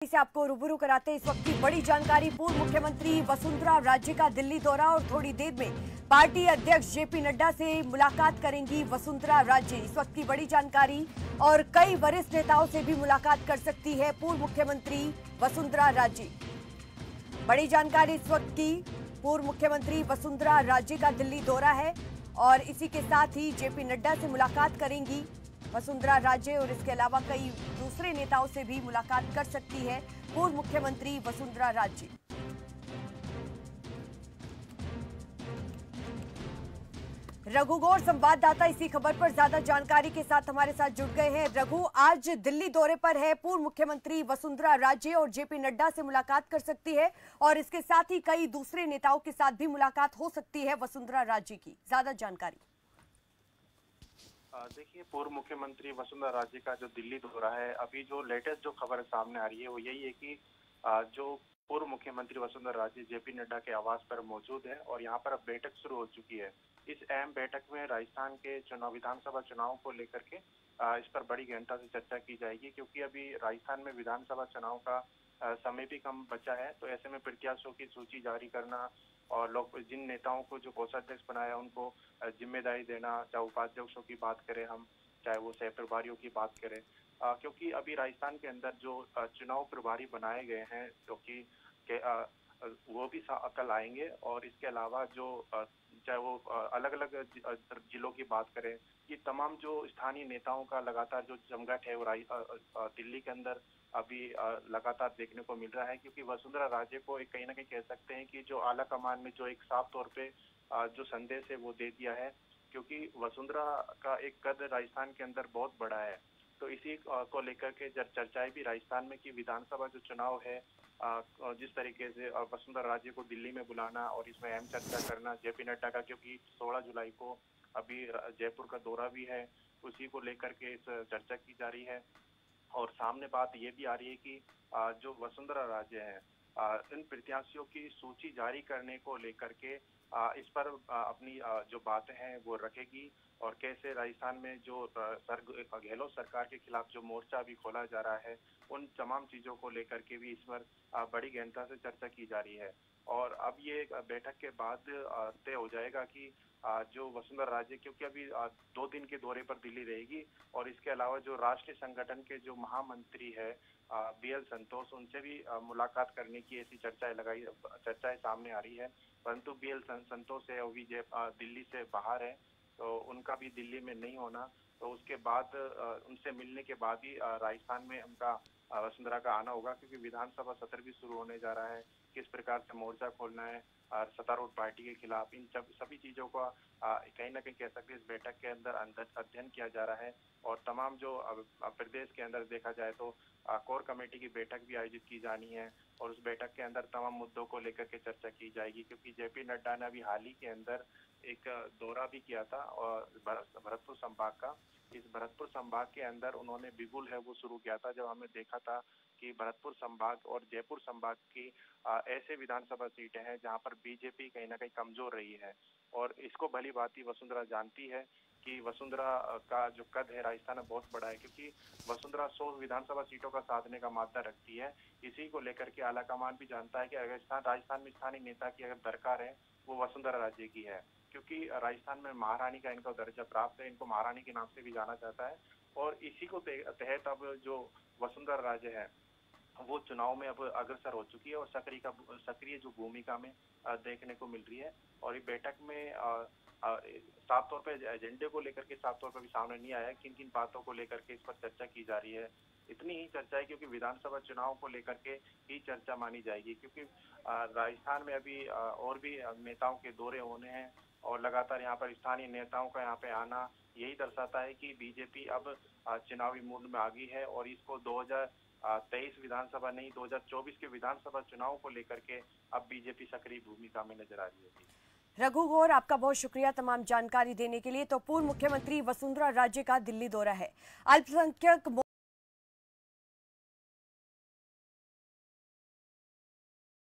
से आपको रूबरू कराते इस वक्त की बड़ी जानकारी। पूर्व मुख्यमंत्री वसुंधरा राजे का दिल्ली दौरा और थोड़ी देर में पार्टी अध्यक्ष जेपी नड्डा से मुलाकात करेंगी वसुंधरा राजे। इस वक्त की बड़ी जानकारी और कई वरिष्ठ नेताओं से भी मुलाकात कर सकती है पूर्व मुख्यमंत्री वसुंधरा राजे। बड़ी जानकारी इस वक्त की, पूर्व मुख्यमंत्री वसुंधरा राजे का दिल्ली दौरा है और इसी के साथ ही जेपी नड्डा से मुलाकात करेंगी वसुंधरा राजे और इसके अलावा कई दूसरे नेताओं से भी मुलाकात कर सकती है पूर्व मुख्यमंत्री वसुंधरा राजे। रघु गौर संवाददाता इसी खबर पर ज्यादा जानकारी के साथ हमारे साथ जुड़ गए हैं। रघु, आज दिल्ली दौरे पर है पूर्व मुख्यमंत्री वसुंधरा राजे और जेपी नड्डा से मुलाकात कर सकती है और इसके साथ ही कई दूसरे नेताओं के साथ भी मुलाकात हो सकती है वसुंधरा राजे की। ज्यादा जानकारी। देखिए, पूर्व मुख्यमंत्री वसुंधरा राजे का जो दिल्ली दौरा है, अभी जो लेटेस्ट जो खबर सामने आ रही है वो यही है कि जो पूर्व मुख्यमंत्री वसुंधरा राजे जेपी नड्डा के आवास पर मौजूद है और यहाँ पर अब बैठक शुरू हो चुकी है। इस अहम बैठक में राजस्थान के चुनाव, विधानसभा चुनाव को लेकर के इस पर बड़ी गहनता से चर्चा की जाएगी, क्योंकि अभी राजस्थान में विधानसभा चुनाव का समय भी कम बचा है। तो ऐसे में प्रत्याशियों की सूची जारी करना और लोग जिन नेताओं को जो कोषाध्यक्ष बनाया उनको जिम्मेदारी देना, चाहे उपाध्यक्षों की बात करें हम, चाहे वो सह प्रभारियों की बात करें, क्योंकि अभी राजस्थान के अंदर जो चुनाव प्रभारी बनाए गए हैं जो कि वो भी कल आएंगे। और इसके अलावा जो चाहे वो अलग अलग जिलों की बात करें, ये तमाम जो स्थानीय नेताओं का लगातार जो जमघट है वो दिल्ली के अंदर अभी लगातार देखने को मिल रहा है, क्योंकि वसुंधरा राजे को एक कहीं ना कहीं कह सकते हैं कि जो आला कमान में जो एक साफ तौर पे जो संदेश है वो दे दिया है, क्योंकि वसुंधरा का एक कद राजस्थान के अंदर बहुत बड़ा है। तो इसी को लेकर के जब चर्चाएं भी राजस्थान में कि विधानसभा जो चुनाव है, जिस तरीके से वसुंधरा राजे को दिल्ली में बुलाना और इसमें अहम चर्चा करना जेपी नड्डा का, क्योंकि 16 जुलाई को अभी जयपुर का दौरा भी है, उसी को लेकर के इस चर्चा की जा रही है। और सामने बात ये भी आ रही है कि जो वसुंधरा राजे हैं, इन प्रत्याशियों की सूची जारी करने को लेकर के इस पर अपनी जो बातें हैं वो रखेगी और कैसे राजस्थान में जो गहलोत सरकार के खिलाफ जो मोर्चा भी खोला जा रहा है, उन तमाम चीजों को लेकर के भी इस पर बड़ी गहनता से चर्चा की जा रही है। और अब ये बैठक के बाद तय हो जाएगा कि जो वसुंधरा राजे, क्योंकि अभी 2 दिन के दौरे पर दिल्ली रहेगी और इसके अलावा जो राष्ट्रीय संगठन के जो महामंत्री है बीएल संतोष, उनसे भी मुलाकात करने की ऐसी चर्चाएं सामने आ रही है। परंतु बीएल संतोष है अभी दिल्ली से बाहर है, तो उनका भी दिल्ली में नहीं होना। तो उसके बाद उनसे मिलने के बाद ही राजस्थान में उनका वसुंधरा का आना होगा, क्योंकि विधानसभा सत्र भी शुरू होने जा रहा है। किस प्रकार से मोर्चा खोलना है सत्तारूढ़ पार्टी के खिलाफ, इन सभी चीजों का कहीं ना कहीं कह सकते हैं इस बैठक के अंदर अध्ययन किया जा रहा है। और तमाम जो प्रदेश के अंदर देखा जाए तो कोर कमेटी की बैठक भी आयोजित की जानी है और उस बैठक के अंदर तमाम मुद्दों को लेकर के चर्चा की जाएगी, क्योंकि जेपी नड्डा ने अभी हाल ही के अंदर एक दौरा भी किया था और भरतपुर संभाग का। इस भरतपुर संभाग के अंदर उन्होंने बिगुल है वो शुरू किया था, जब हमने देखा था कि भरतपुर संभाग और जयपुर संभाग की ऐसे विधानसभा सीटें हैं जहां पर बीजेपी कहीं ना कहीं कमजोर रही है। और इसको भली भांति वसुंधरा जानती है कि वसुंधरा का जो कद है राजस्थान में बहुत बड़ा है, क्योंकि वसुंधरा 100 विधानसभा सीटों का साधने का मादा रखती है। इसी को लेकर के आलाकमान भी जानता है कि अगर राजस्थान में स्थानीय नेता की अगर दरकार है वो वसुंधरा राजे की है, क्योंकि राजस्थान में महारानी का इनको दर्जा प्राप्त है, इनको महारानी के नाम से भी जाना जाता है। और इसी को तहत अब जो वसुंधरा राजे है वो चुनाव में अब अग्रसर हो चुकी है और सक्रिय जो भूमिका में देखने को मिल रही है। और ये बैठक में साफ तौर पे एजेंडे को लेकर के साफ तौर पर भी सामने नहीं आया किन किन बातों को लेकर के इस पर चर्चा की जा रही है। इतनी ही चर्चा है क्योंकि विधानसभा चुनाव को लेकर के ही चर्चा मानी जाएगी, क्योंकि राजस्थान में अभी और भी नेताओं के दौरे होने हैं और लगातार यहाँ पर स्थानीय नेताओं का यहाँ पे आना यही दर्शाता है कि बीजेपी अब चुनावी मूड में आ गई है और इसको 2023 विधानसभा नहीं 2024 के विधानसभा चुनाव को लेकर के अब बीजेपी सक्रिय भूमिका में नजर आ रही है। रघु गौर, आपका बहुत शुक्रिया तमाम जानकारी देने के लिए। तो पूर्व मुख्यमंत्री वसुंधरा राजे का दिल्ली दौरा है। अल्पसंख्यक